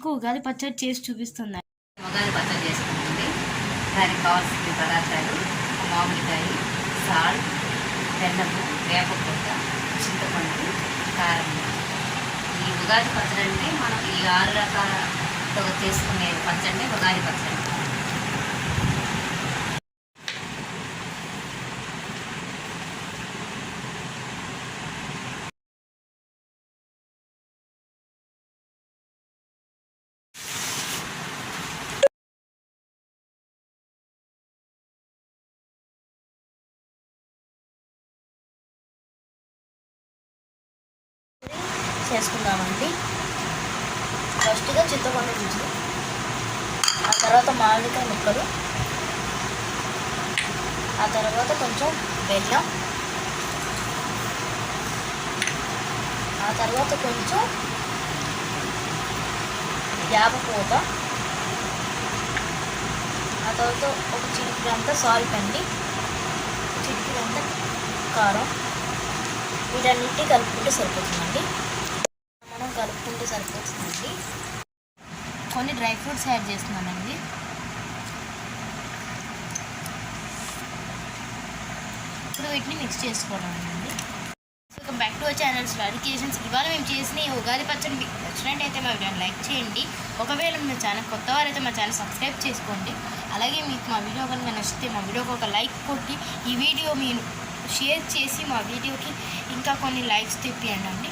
మీకు ఉగాది పచ్చడి చేసి చూపిస్తుంది. ఉగాది పచ్చడి చేసుకుంటుంది. దానికి కావాల్సిన పదార్థాలు మామిడికాయ, సాల్ట్, బెల్లము, వేపపూత, చింతపండు, కారం. ఈ ఉగాది పచ్చడి అంటే మనం ఈ 6 రకాలతో చేసుకునే పచ్చడి ఉగాది పచ్చడి. చేసుకుందామండి. ఫస్ట్గా చింతపండు గుజ్జు, ఆ తర్వాత మామిడికాయ ముక్కలు, ఆ తర్వాత కొంచెం బెల్లం, ఆ తర్వాత కొంచెం వేపపూత, ఆ తర్వాత ఒక చిటికెడంతా సాల్ట్ అండి, చిటికెడంతా కారం. వీటన్నింటినీ కలుపుకుంటే సరిపోతుందండి. మనం కలుపుకుంటే సరిపోతుందండి. కొన్ని డ్రై ఫ్రూట్స్ యాడ్ చేస్తున్నానండి. ఇప్పుడు వీటిని మిక్స్ చేసుకోవడం అండి. Welcome back to our channels lorry creations. ఇవాళ మేము చేసిన ఈ ఉగాది పచ్చడి మీకు నచ్చినట్టయితే మా వీడియోని లైక్ చేయండి. ఒకవేళ మా ఛానల్ కొత్త వారైతే మా ఛానల్ సబ్స్క్రైబ్ చేసుకోండి. అలాగే మీకు మా వీడియో కనుక నచ్చితే మా వీడియోకి ఒక లైక్ కొట్టి ఈ వీడియో మీరు షేర్ చేసి మా వీడియోకి ఇంకా కొన్ని లైక్స్ తెప్పియండి.